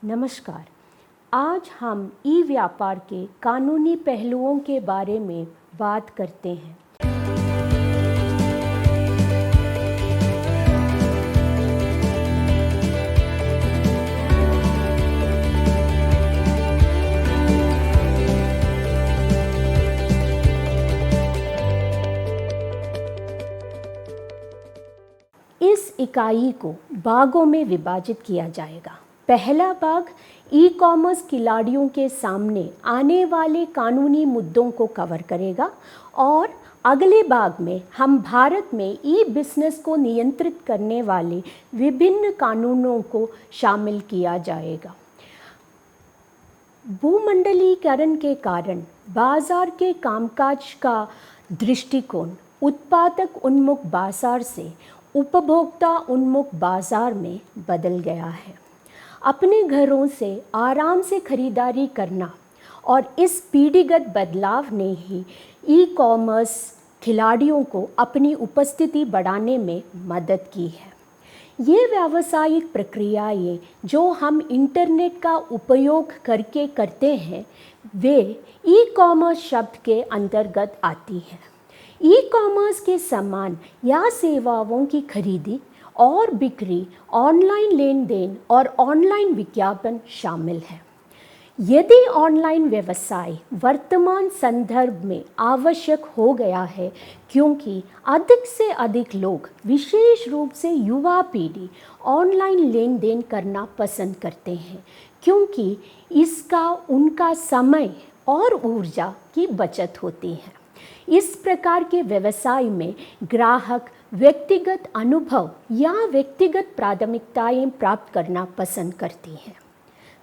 नमस्कार। आज हम ई व्यापार के कानूनी पहलुओं के बारे में बात करते हैं। इस इकाई को भागों में विभाजित किया जाएगा। पहला भाग ई कॉमर्स खिलाड़ियों के सामने आने वाले कानूनी मुद्दों को कवर करेगा और अगले भाग में हम भारत में ई बिजनेस को नियंत्रित करने वाले विभिन्न कानूनों को शामिल किया जाएगा। भूमंडलीकरण के कारण बाजार के कामकाज का दृष्टिकोण उत्पादक उन्मुख बाजार से उपभोक्ता उन्मुख बाजार में बदल गया है। अपने घरों से आराम से खरीदारी करना और इस पीढ़ीगत बदलाव ने ही ई कॉमर्स खिलाड़ियों को अपनी उपस्थिति बढ़ाने में मदद की है। ये व्यावसायिक प्रक्रियाएं जो हम इंटरनेट का उपयोग करके करते हैं वे ई कॉमर्स शब्द के अंतर्गत आती हैं। ई कॉमर्स के सामान या सेवाओं की खरीदी और बिक्री, ऑनलाइन लेन देन और ऑनलाइन विज्ञापन शामिल है। यदि ऑनलाइन व्यवसाय वर्तमान संदर्भ में आवश्यक हो गया है क्योंकि अधिक से अधिक लोग, विशेष रूप से युवा पीढ़ी, ऑनलाइन लेन देन करना पसंद करते हैं क्योंकि इसका उनका समय और ऊर्जा की बचत होती है। इस प्रकार के व्यवसाय में ग्राहक व्यक्तिगत अनुभव या व्यक्तिगत प्राथमिकताएं प्राप्त करना पसंद करती हैं।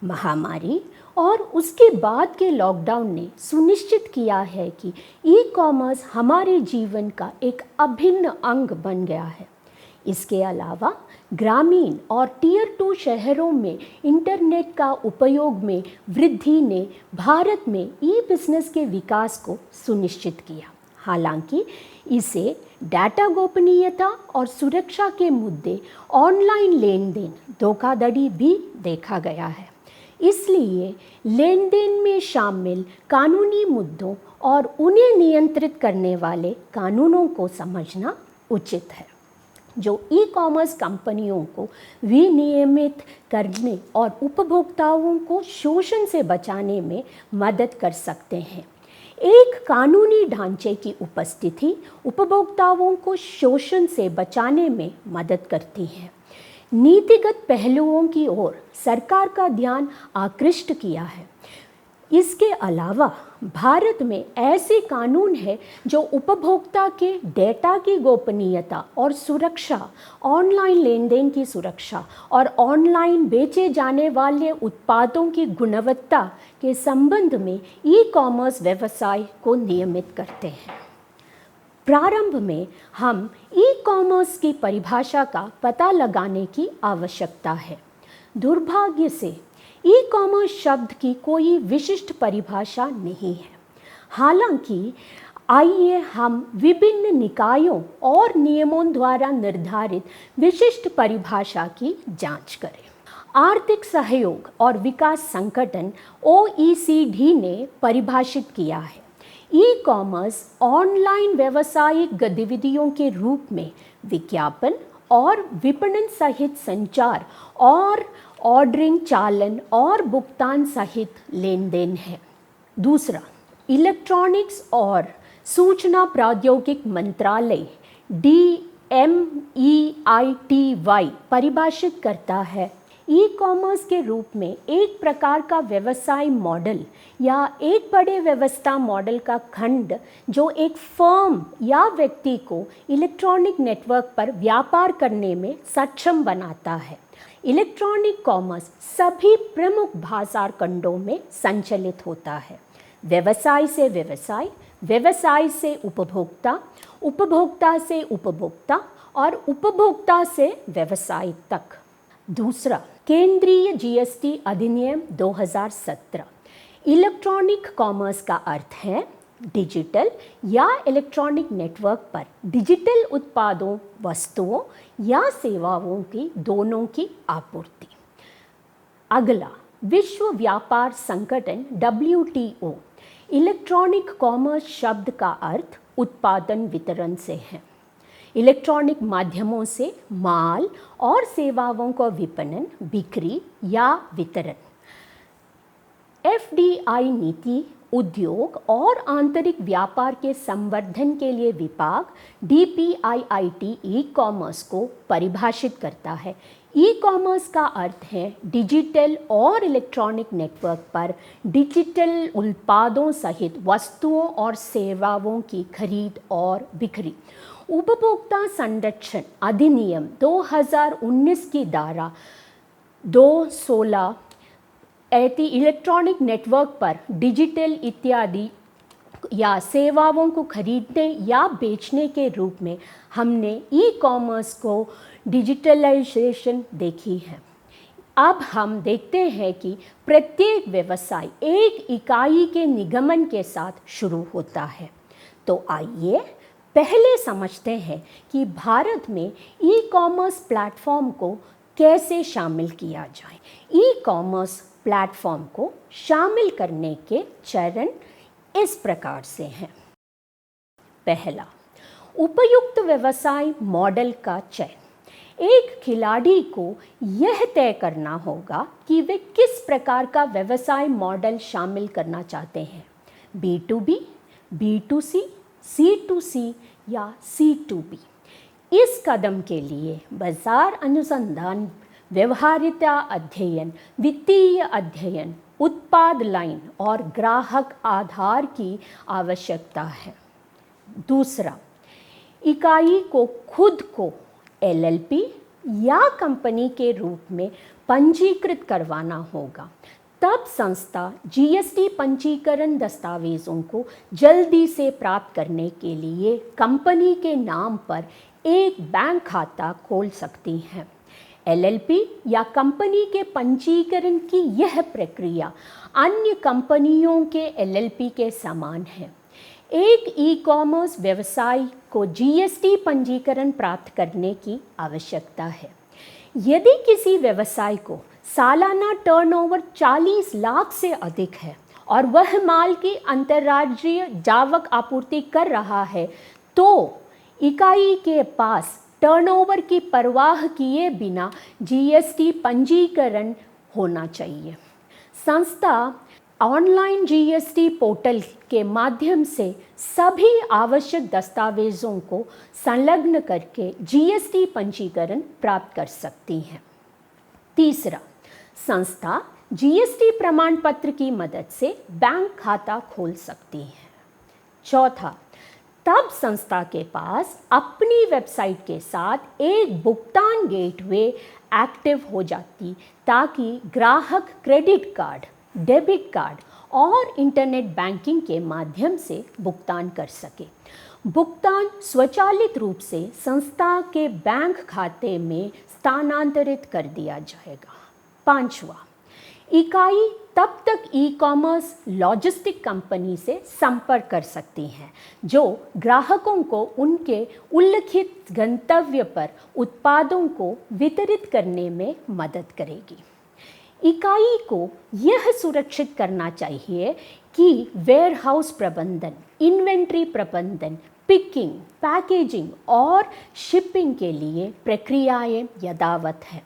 महामारी और उसके बाद के लॉकडाउन ने सुनिश्चित किया है कि ई कॉमर्स हमारे जीवन का एक अभिन्न अंग बन गया है। इसके अलावा ग्रामीण और टियर 2 शहरों में इंटरनेट का उपयोग में वृद्धि ने भारत में ई बिजनेस के विकास को सुनिश्चित किया। हालांकि इसे डाटा गोपनीयता और सुरक्षा के मुद्दे, ऑनलाइन लेन देन, धोखाधड़ी भी देखा गया है। इसलिए लेन देन में शामिल कानूनी मुद्दों और उन्हें नियंत्रित करने वाले कानूनों को समझना उचित है जो ई कॉमर्स कंपनियों को विनियमित करने और उपभोक्ताओं को शोषण से बचाने में मदद कर सकते हैं। एक कानूनी ढांचे की उपस्थिति उपभोक्ताओं को शोषण से बचाने में मदद करती है। नीतिगत पहलुओं की ओर सरकार का ध्यान आकृष्ट किया है। इसके अलावा भारत में ऐसे कानून हैं जो उपभोक्ता के डेटा की गोपनीयता और सुरक्षा, ऑनलाइन लेन देन की सुरक्षा और ऑनलाइन बेचे जाने वाले उत्पादों की गुणवत्ता के संबंध में ई कॉमर्स व्यवसाय को नियमित करते हैं। प्रारंभ में हम ई कॉमर्स की परिभाषा का पता लगाने की आवश्यकता है। दुर्भाग्य से ई कॉमर्स शब्द की कोई विशिष्ट परिभाषा नहीं है। हालांकि आइए हम विभिन्न निकायों और नियमों द्वारा निर्धारित विशिष्ट परिभाषा की जांच करें। आर्थिक सहयोग और विकास संगठन OECD ने परिभाषित किया है, ई कॉमर्स ऑनलाइन व्यावसायिक गतिविधियों के रूप में विज्ञापन और विपणन सहित संचार और ऑर्डरिंग, चालन और भुगतान सहित लेन देन है। दूसरा, इलेक्ट्रॉनिक्स और सूचना प्रौद्योगिकी मंत्रालय DMEITY परिभाषित करता है ई कॉमर्स के रूप में एक प्रकार का व्यवसाय मॉडल या एक बड़े व्यवस्था मॉडल का खंड जो एक फर्म या व्यक्ति को इलेक्ट्रॉनिक नेटवर्क पर व्यापार करने में सक्षम बनाता है। इलेक्ट्रॉनिक कॉमर्स सभी प्रमुख बाजार खंडों में संचालित होता है। व्यवसाय से व्यवसाय, व्यवसाय से उपभोक्ता, उपभोक्ता से उपभोक्ता और उपभोक्ता से व्यवसाय तक। दूसरा, केंद्रीय GST अधिनियम 2017। इलेक्ट्रॉनिक कॉमर्स का अर्थ है डिजिटल या इलेक्ट्रॉनिक नेटवर्क पर डिजिटल उत्पादों, वस्तुओं या सेवाओं की दोनों की आपूर्ति। अगला, विश्व व्यापार संगठन WTO इलेक्ट्रॉनिक कॉमर्स शब्द का अर्थ उत्पादन वितरण से है। इलेक्ट्रॉनिक माध्यमों से माल और सेवाओं का विपणन, बिक्री या वितरण। FDI नीति उद्योग और आंतरिक व्यापार के संवर्धन के लिए विभाग DPIIT ई कॉमर्स को परिभाषित करता है। ई कॉमर्स का अर्थ है डिजिटल और इलेक्ट्रॉनिक नेटवर्क पर डिजिटल उत्पादों सहित वस्तुओं और सेवाओं की खरीद और बिक्री। उपभोक्ता संरक्षण अधिनियम 2019 की धारा 216 इलेक्ट्रॉनिक नेटवर्क पर डिजिटल इत्यादि या सेवाओं को खरीदने या बेचने के रूप में हमने ई कॉमर्स को डिजिटलाइजेशन देखी है। अब हम देखते हैं कि प्रत्येक व्यवसाय एक इकाई के निगमन के साथ शुरू होता है। तो आइए पहले समझते हैं कि भारत में ई कॉमर्स प्लेटफॉर्म को कैसे शामिल किया जाए। ई कॉमर्स प्लेटफॉर्म को शामिल करने के चरण इस प्रकार से हैं। पहला, उपयुक्त व्यवसाय मॉडल का चयन। एक खिलाड़ी को यह तय करना होगा कि वे किस प्रकार का व्यवसाय मॉडल शामिल करना चाहते हैं, B2B, B2C, C2C या C2B। इस कदम के लिए बाजार अनुसंधान, व्यवहार्यता अध्ययन, वित्तीय अध्ययन, उत्पाद लाइन और ग्राहक आधार की आवश्यकता है। दूसरा, इकाई को खुद को LLP या कंपनी के रूप में पंजीकृत करवाना होगा। तब संस्था GST पंजीकरण दस्तावेज़ों को जल्दी से प्राप्त करने के लिए कंपनी के नाम पर एक बैंक खाता खोल सकती है। LLP या कंपनी के पंजीकरण की यह प्रक्रिया अन्य कंपनियों के LLP के समान है। एक ई कॉमर्स व्यवसाय को GST पंजीकरण प्राप्त करने की आवश्यकता है। यदि किसी व्यवसाय को सालाना टर्नओवर 40 लाख से अधिक है और वह माल की अंतर्राज्यीय जावक आपूर्ति कर रहा है, तो इकाई के पास टर्नओवर की परवाह किए बिना GST पंजीकरण होना चाहिए। संस्था ऑनलाइन GST पोर्टल के माध्यम से सभी आवश्यक दस्तावेज़ों को संलग्न करके GST पंजीकरण प्राप्त कर सकती है। तीसरा, संस्था GST प्रमाण पत्र की मदद से बैंक खाता खोल सकती है। चौथा, तब संस्था के पास अपनी वेबसाइट के साथ एक भुगतान गेटवे एक्टिव हो जाती, ताकि ग्राहक क्रेडिट कार्ड, डेबिट कार्ड और इंटरनेट बैंकिंग के माध्यम से भुगतान कर सके। भुगतान स्वचालित रूप से संस्था के बैंक खाते में स्थानांतरित कर दिया जाएगा। पांचवा, इकाई तब तक ई कॉमर्स लॉजिस्टिक कंपनी से संपर्क कर सकती हैं, जो ग्राहकों को उनके उल्लिखित गंतव्य पर उत्पादों को वितरित करने में मदद करेगी। इकाई को यह सुरक्षित करना चाहिए कि वेयरहाउस प्रबंधन, इन्वेंट्री प्रबंधन, पिकिंग, पैकेजिंग और शिपिंग के लिए प्रक्रियाएं यथावत हैं।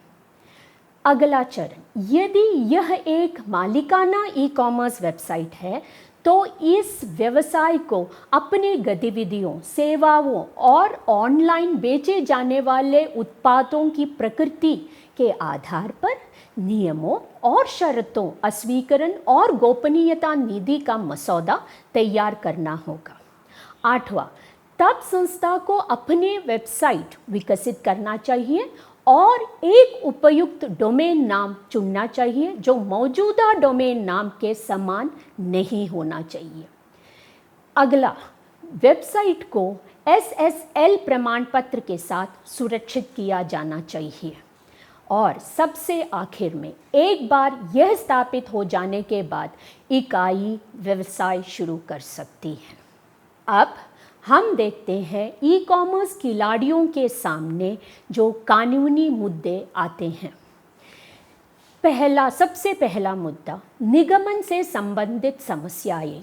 अगला चरण, यदि यह एक मालिकाना ई कॉमर्स वेबसाइट है, तो इस व्यवसाय को अपने गतिविधियों, सेवाओं और ऑनलाइन बेचे जाने वाले उत्पादों की प्रकृति के आधार पर नियमों और शर्तों, अस्वीकरण और गोपनीयता नीति का मसौदा तैयार करना होगा। आठवां, तब संस्था को अपने वेबसाइट विकसित करना चाहिए और एक उपयुक्त डोमेन नाम चुनना चाहिए जो मौजूदा डोमेन नाम के समान नहीं होना चाहिए। अगला, वेबसाइट को SSL प्रमाण पत्र के साथ सुरक्षित किया जाना चाहिए। और सबसे आखिर में, एक बार यह स्थापित हो जाने के बाद इकाई व्यवसाय शुरू कर सकती है। अब हम देखते हैं ई कॉमर्स खिलाड़ियों के सामने जो कानूनी मुद्दे आते हैं। सबसे पहला मुद्दा निगमन से संबंधित समस्याएं।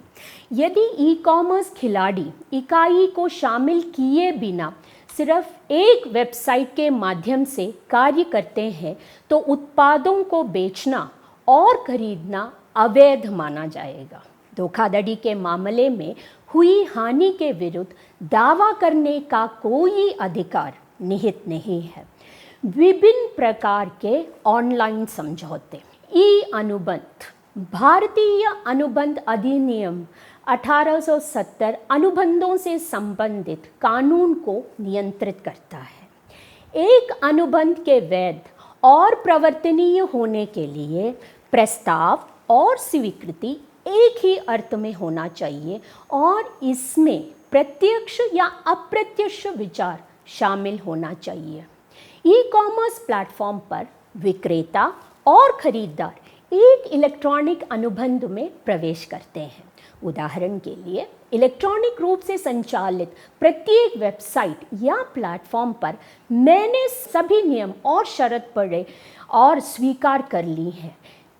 यदि ई कॉमर्स खिलाड़ी इकाई को शामिल किए बिना सिर्फ एक वेबसाइट के माध्यम से कार्य करते हैं तो उत्पादों को बेचना और खरीदना अवैध माना जाएगा। धोखाधड़ी के मामले में हुई हानि के विरुद्ध दावा करने का कोई अधिकार निहित नहीं है। विभिन्न प्रकार के ऑनलाइन समझौते। ई अनुबंध भारतीय अनुबंध अधिनियम 1870 अनुबंधों से संबंधित कानून को नियंत्रित करता है। एक अनुबंध के वैध और प्रवर्तनीय होने के लिए प्रस्ताव और स्वीकृति एक ही अर्थ में होना चाहिए और इसमें प्रत्यक्ष या अप्रत्यक्ष विचार शामिल होना चाहिए। ई कॉमर्स प्लेटफॉर्म पर विक्रेता और खरीदार एक इलेक्ट्रॉनिक अनुबंध में प्रवेश करते हैं। उदाहरण के लिए इलेक्ट्रॉनिक रूप से संचालित प्रत्येक वेबसाइट या प्लेटफॉर्म पर मैंने सभी नियम और शर्त पढ़े और स्वीकार कर ली है।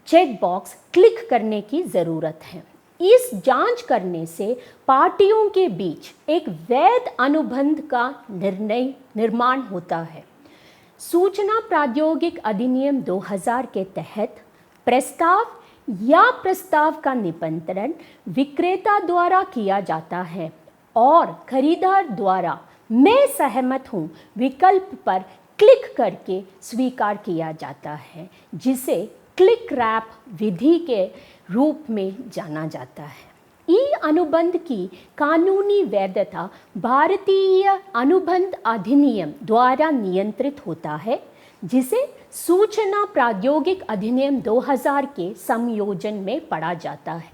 चेक बॉक्स क्लिक करने की ज़रूरत है। इस जांच करने से पार्टियों के बीच एक वैध अनुबंध का निर्माण होता है। सूचना प्रौद्योगिकी अधिनियम 2000 के तहत प्रस्ताव का निपंत्रण विक्रेता द्वारा किया जाता है और खरीदार द्वारा मैं सहमत हूँ विकल्प पर क्लिक करके स्वीकार किया जाता है, जिसे क्लिक रैप विधि के रूप में जाना जाता है। ई अनुबंध की कानूनी वैधता भारतीय अनुबंध अधिनियम द्वारा नियंत्रित होता है, जिसे सूचना प्रौद्योगिकी अधिनियम 2000 के संयोजन में पढ़ा जाता है।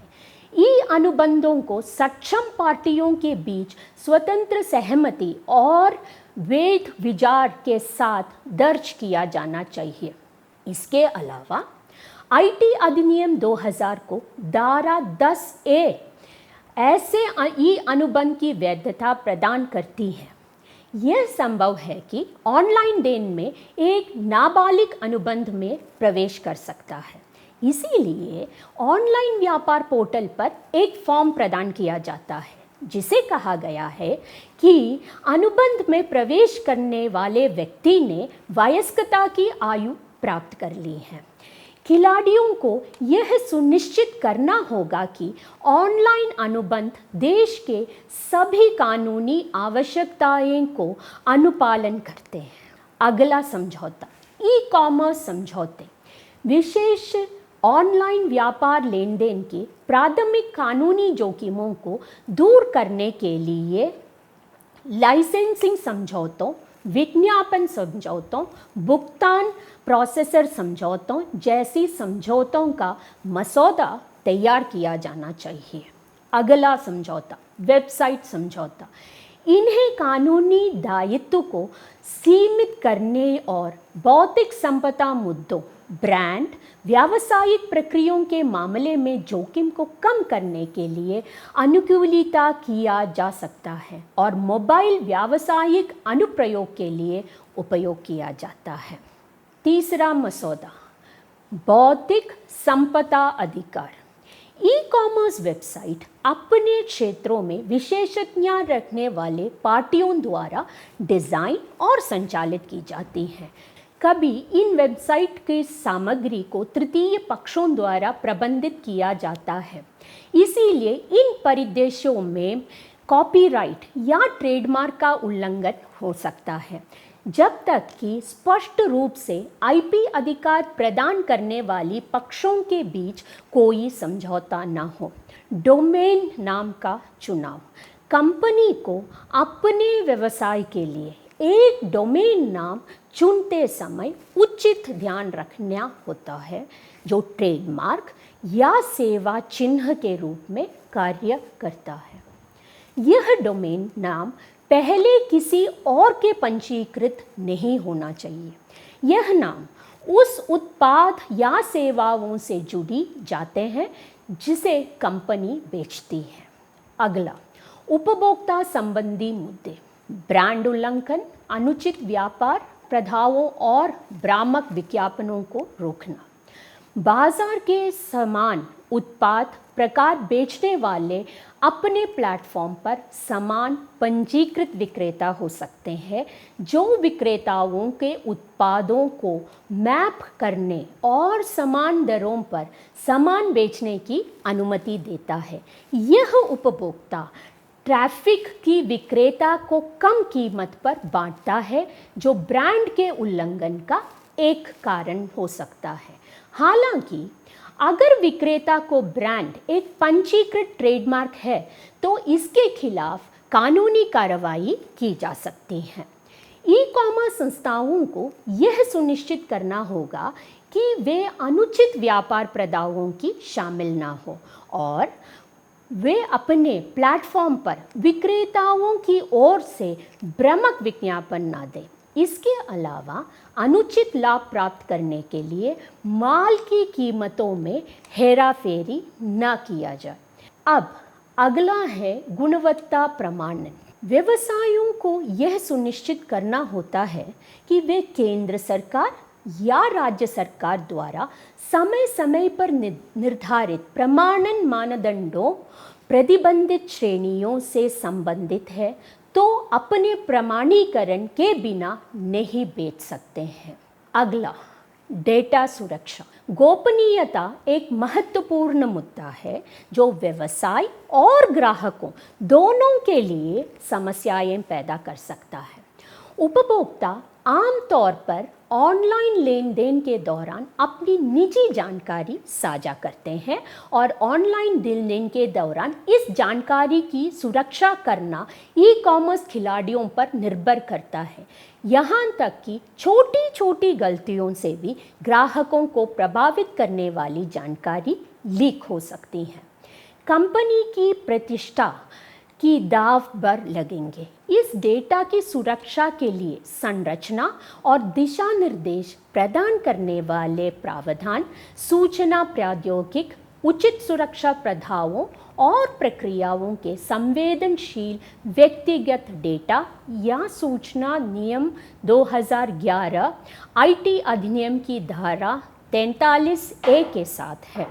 ई अनुबंधों को सक्षम पार्टियों के बीच स्वतंत्र सहमति और वैध विचार के साथ दर्ज किया जाना चाहिए। इसके अलावा आईटी अधिनियम 2000 को धारा 10A ऐसे ई अनुबंध की वैधता प्रदान करती है। यह संभव है कि ऑनलाइन देन में एक नाबालिग अनुबंध में प्रवेश कर सकता है। इसीलिए ऑनलाइन व्यापार पोर्टल पर एक फॉर्म प्रदान किया जाता है, जिसे कहा गया है कि अनुबंध में प्रवेश करने वाले व्यक्ति ने वयस्कता की आयु प्राप्त कर ली है। खिलाड़ियों को यह सुनिश्चित करना होगा कि ऑनलाइन अनुबंध देश के सभी कानूनी आवश्यकताओं को अनुपालन करते हैं। अगला समझौता ई कॉमर्स समझौते विशेष ऑनलाइन व्यापार लेन देन के प्राथमिक कानूनी जोखिमों को दूर करने के लिए लाइसेंसिंग समझौतों, विज्ञापन समझौतों, भुगतान प्रोसेसर समझौतों जैसी समझौतों का मसौदा तैयार किया जाना चाहिए। अगला समझौता वेबसाइट समझौता। इन्हें कानूनी दायित्व को सीमित करने और बौद्धिक संपदा मुद्दों, ब्रांड, व्यावसायिक प्रक्रियाओं के मामले में जोखिम को कम करने के लिए अनुकूलिता किया जा सकता है और मोबाइल व्यावसायिक अनुप्रयोग के लिए उपयोग किया जाता है। तीसरा मसौदा बौद्धिक संपदा अधिकार। ई कॉमर्स वेबसाइट अपने क्षेत्रों में विशेषज्ञ रखने वाले पार्टियों द्वारा डिज़ाइन और संचालित की जाती हैं। कभी इन वेबसाइट की सामग्री को तृतीय पक्षों द्वारा प्रबंधित किया जाता है। इसीलिए इन परिदृश्यों में कॉपीराइट या ट्रेडमार्क का उल्लंघन हो सकता है, जब तक कि स्पष्ट रूप से आईपी अधिकार प्रदान करने वाली पक्षों के बीच कोई समझौता न हो। डोमेन नाम का चुनाव। कंपनी को अपने व्यवसाय के लिए एक डोमेन नाम चुनते समय उचित ध्यान रखना होता है, जो ट्रेडमार्क या सेवा चिन्ह के रूप में कार्य करता है। यह डोमेन नाम पहले किसी और के पंजीकृत नहीं होना चाहिए। यह नाम उस उत्पाद या सेवाओं से जुड़ी जाते हैं जिसे कंपनी बेचती है। अगला उपभोक्ता संबंधी मुद्दे। ब्रांड उल्लंघन, अनुचित व्यापार प्रथाओं और भ्रामक विज्ञापनों को रोकना। बाजार के समान उत्पाद प्रकार बेचने वाले अपने प्लेटफॉर्म पर समान पंजीकृत विक्रेता हो सकते हैं जो विक्रेताओं के उत्पादों को मैप करने और समान दरों पर समान बेचने की अनुमति देता है। यह उपभोक्ता ट्रैफिक की विक्रेता को कम कीमत पर बांटता है जो ब्रांड के उल्लंघन का एक कारण हो सकता है। हालांकि अगर विक्रेता को ब्रांड एक पंजीकृत ट्रेडमार्क है तो इसके खिलाफ कानूनी कार्रवाई की जा सकती है। ई कॉमर्स संस्थाओं को यह सुनिश्चित करना होगा कि वे अनुचित व्यापार प्रथाओं की शामिल ना हो और वे अपने प्लेटफॉर्म पर विक्रेताओं की ओर से भ्रामक विज्ञापन ना दें। इसके अलावा अनुचित लाभ प्राप्त करने के लिए माल की कीमतों में हेराफेरी न किया जाए। अब अगला है गुणवत्ता प्रमाणन। व्यवसायों को यह सुनिश्चित करना होता है कि वे केंद्र सरकार या राज्य सरकार द्वारा समय समय पर निर्धारित प्रमाणन मानदंडों प्रतिबंधित श्रेणियों से संबंधित है तो अपने प्रमाणीकरण के बिना नहीं बेच सकते हैं। अगला, डेटा सुरक्षा। गोपनीयता एक महत्वपूर्ण मुद्दा है जो व्यवसाय और ग्राहकों दोनों के लिए समस्याएं पैदा कर सकता है। उपभोक्ता आमतौर पर ऑनलाइन लेन देन के दौरान अपनी निजी जानकारी साझा करते हैं और ऑनलाइन लेन देन के दौरान इस जानकारी की सुरक्षा करना ई कॉमर्स खिलाड़ियों पर निर्भर करता है। यहाँ तक कि छोटी छोटी गलतियों से भी ग्राहकों को प्रभावित करने वाली जानकारी लीक हो सकती है। कंपनी की प्रतिष्ठा की दाव पर लगेंगे। इस डेटा की सुरक्षा के लिए संरचना और दिशा निर्देश प्रदान करने वाले प्रावधान सूचना प्रौद्योगिकी, उचित सुरक्षा प्रथाओं और प्रक्रियाओं के संवेदनशील व्यक्तिगत डेटा या सूचना नियम 2011 आईटी अधिनियम की धारा 43A के साथ है।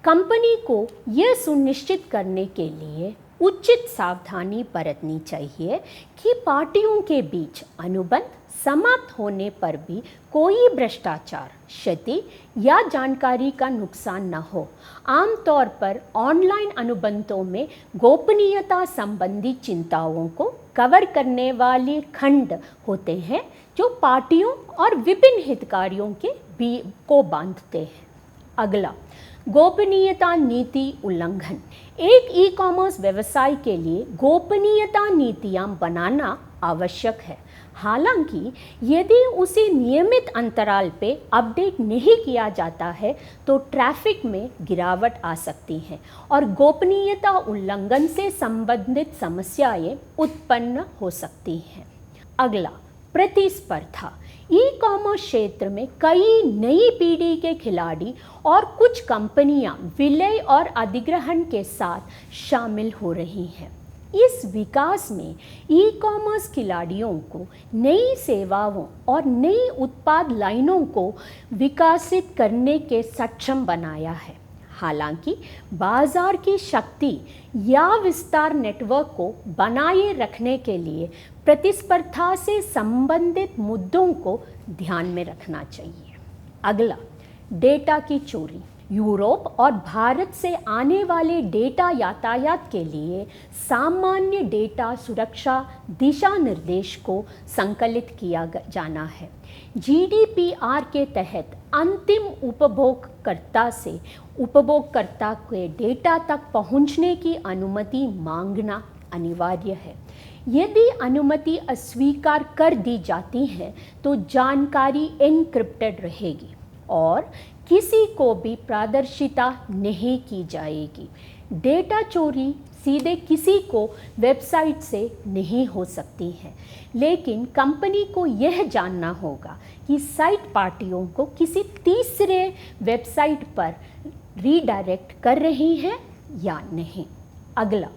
कंपनी को यह सुनिश्चित करने के लिए उचित सावधानी बरतनी चाहिए कि पार्टियों के बीच अनुबंध समाप्त होने पर भी कोई भ्रष्टाचार, क्षति या जानकारी का नुकसान न हो। आमतौर पर ऑनलाइन अनुबंधों में गोपनीयता संबंधी चिंताओं को कवर करने वाले खंड होते हैं जो पार्टियों और विभिन्न हितधारकों के को बांधते हैं। अगला, गोपनीयता नीति उल्लंघन। एक ई कॉमर्स व्यवसाय के लिए गोपनीयता नीतियां बनाना आवश्यक है। हालांकि यदि उसे नियमित अंतराल पे अपडेट नहीं किया जाता है तो ट्रैफिक में गिरावट आ सकती है और गोपनीयता उल्लंघन से संबंधित समस्याएं उत्पन्न हो सकती हैं। अगला, प्रतिस्पर्धा। ई कॉमर्स क्षेत्र में कई नई पीढ़ी के खिलाड़ी और कुछ कंपनियां विलय और अधिग्रहण के साथ शामिल हो रही हैं। इस विकास में ई कॉमर्स खिलाड़ियों को नई सेवाओं और नई उत्पाद लाइनों को विकसित करने के सक्षम बनाया है। हालांकि बाजार की शक्ति या विस्तार नेटवर्क को बनाए रखने के लिए प्रतिस्पर्धा से संबंधित मुद्दों को ध्यान में रखना चाहिए। अगला, डेटा की चोरी। यूरोप और भारत से आने वाले डेटा यातायात के लिए सामान्य डेटा सुरक्षा दिशा निर्देश को संकलित किया जाना है। GDPR के तहत अंतिम उपभोगकर्ता से उपभोगकर्ता के डेटा तक पहुंचने की अनुमति मांगना अनिवार्य है। यदि अनुमति अस्वीकार कर दी जाती है तो जानकारी एन्क्रिप्टेड रहेगी और किसी को भी प्रदर्शिता नहीं की जाएगी। डेटा चोरी सीधे किसी को वेबसाइट से नहीं हो सकती है, लेकिन कंपनी को यह जानना होगा कि साइट पार्टियों को किसी तीसरे वेबसाइट पर रीडायरेक्ट कर रही है या नहीं। अगला,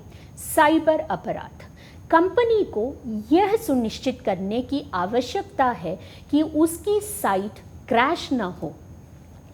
साइबर अपराध। कंपनी को यह सुनिश्चित करने की आवश्यकता है कि उसकी साइट क्रैश न हो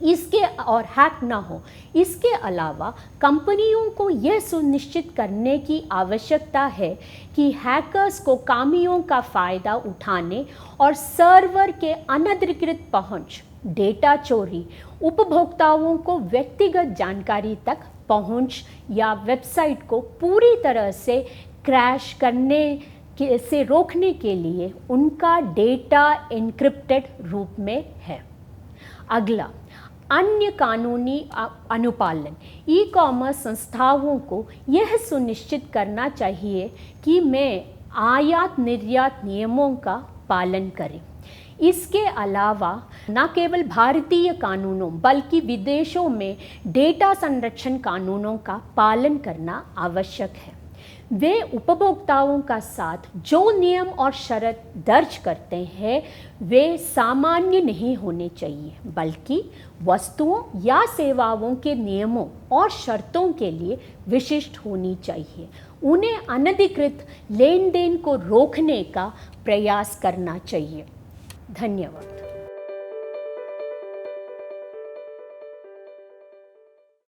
इसके और हैक ना हो। इसके अलावा कंपनियों को यह सुनिश्चित करने की आवश्यकता है कि हैकर्स को खामियों का फ़ायदा उठाने और सर्वर के अनधिकृत पहुंच, डेटा चोरी, उपभोक्ताओं को व्यक्तिगत जानकारी तक पहुंच या वेबसाइट को पूरी तरह से क्रैश करने से रोकने के लिए उनका डेटा एन्क्रिप्टेड रूप में है। अगला, अन्य कानूनी अनुपालन। ई कॉमर्स संस्थाओं को यह सुनिश्चित करना चाहिए कि वे आयात निर्यात नियमों का पालन करें। इसके अलावा न केवल भारतीय कानूनों बल्कि विदेशों में डेटा संरक्षण कानूनों का पालन करना आवश्यक है। वे उपभोक्ताओं का साथ जो नियम और शर्त दर्ज करते हैं वे सामान्य नहीं होने चाहिए, बल्कि वस्तुओं या सेवाओं के नियमों और शर्तों के लिए विशिष्ट होनी चाहिए। उन्हें अनधिकृत लेन देन को रोकने का प्रयास करना चाहिए। धन्यवाद।